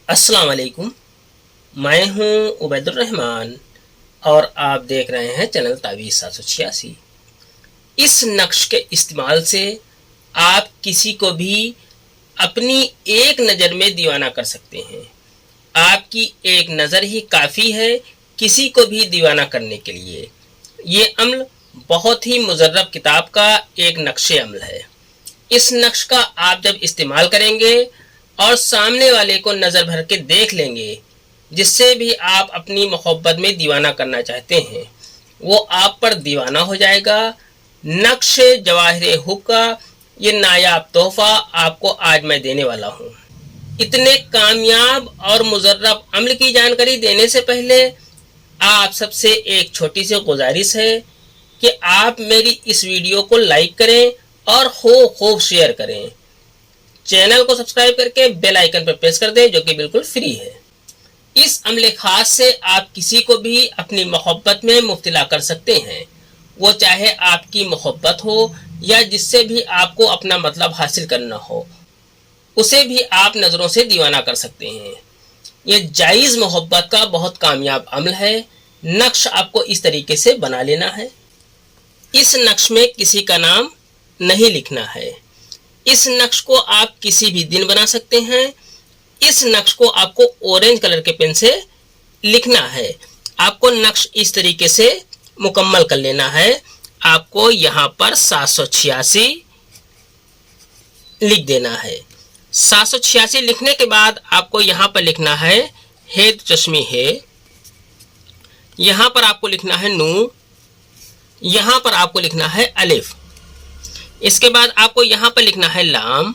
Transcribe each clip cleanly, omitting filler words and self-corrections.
अस्सलाम वालेकुम। मैं हूं उबैदुर्रहमान और आप देख रहे हैं चैनल तावीज़ 786। इस नक्श के इस्तेमाल से आप किसी को भी अपनी एक नज़र में दीवाना कर सकते हैं। आपकी एक नज़र ही काफ़ी है किसी को भी दीवाना करने के लिए। ये अमल बहुत ही मुजर्रब किताब का एक नक्शे अमल है। इस नक्श का आप जब इस्तेमाल करेंगे और सामने वाले को नज़र भर के देख लेंगे, जिससे भी आप अपनी मोहब्बत में दीवाना करना चाहते हैं, वो आप पर दीवाना हो जाएगा। नक्श जवाहिर हुब का ये नायाब तोहफा आपको आज मैं देने वाला हूँ। इतने कामयाब और मुजर्रब अमल की जानकारी देने से पहले आप सबसे एक छोटी सी गुजारिश है कि आप मेरी इस वीडियो को लाइक करें और खूब शेयर करें। चैनल को सब्सक्राइब करके बेल आइकन पर प्रेस कर दें, जो कि बिल्कुल फ्री है। इस अमले खास से आप किसी को भी अपनी मोहब्बत में मुब्तला कर सकते हैं, वो चाहे आपकी मोहब्बत हो या जिससे भी आपको अपना मतलब हासिल करना हो, उसे भी आप नज़रों से दीवाना कर सकते हैं। ये जायज़ मोहब्बत का बहुत कामयाब अमल है। नक्श आपको इस तरीके से बना लेना है। इस नक्श में किसी का नाम नहीं लिखना है। इस नक्श को आप किसी भी दिन बना सकते हैं। इस नक्श को आपको ऑरेंज कलर के पेन से लिखना है। आपको नक्श इस तरीके से मुकम्मल कर लेना है। आपको यहाँ पर 786 लिख देना है। 786 लिखने के बाद आपको यहाँ पर लिखना है हे चश्मी है। यहाँ पर आपको लिखना है नू। यहाँ पर आपको लिखना है अलिफ। इसके बाद आपको यहाँ पर लिखना है लाम।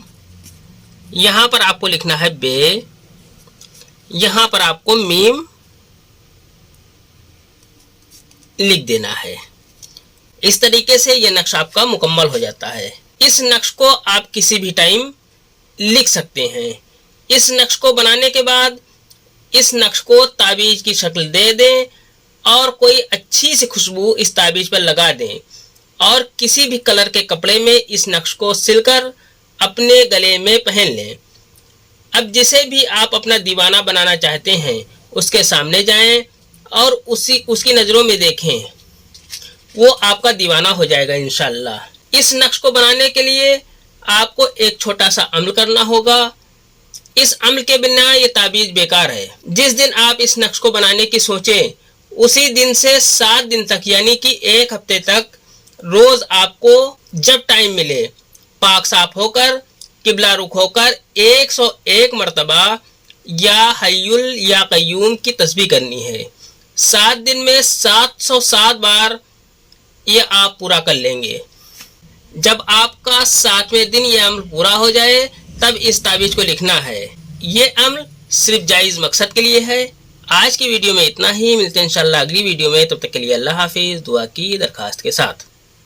यहाँ पर आपको लिखना है बे। यहाँ पर आपको मीम लिख देना है। इस तरीके से यह नक्श आपका मुकम्मल हो जाता है। इस नक्श को आप किसी भी टाइम लिख सकते हैं। इस नक्श को बनाने के बाद इस नक्श को ताबीज़ की शक्ल दे दें और कोई अच्छी सी खुशबू इस ताबीज़ पर लगा दें और किसी भी कलर के कपड़े में इस नक्श को सिलकर अपने गले में पहन लें। अब जिसे भी आप अपना दीवाना बनाना चाहते हैं उसके सामने जाएं और उसकी नज़रों में देखें, वो आपका दीवाना हो जाएगा इंशाअल्लाह। इस नक्श को बनाने के लिए आपको एक छोटा सा अमल करना होगा। इस अमल के बिना ये ताबीज़ बेकार है। जिस दिन आप इस नक्श को बनाने की सोचें, उसी दिन से 7 दिन तक यानी कि 1 हफ्ते तक रोज आपको जब टाइम मिले पाक साफ होकर किबला रुख होकर 101 मरतबा या हय्युल या कय्यूम की तस्बीह करनी है। 7 दिन में 707 बार ये आप पूरा कर लेंगे। जब आपका 7वें दिन ये अमल पूरा हो जाए तब इस ताबीज़ को लिखना है। ये अमल सिर्फ जायज़ मकसद के लिए है। आज की वीडियो में इतना ही। मिलते हैं इंशाअल्लाह अगली वीडियो में। तब तक के लिए अल्लाह हाफिज़। दुआ की दरखास्त के साथ।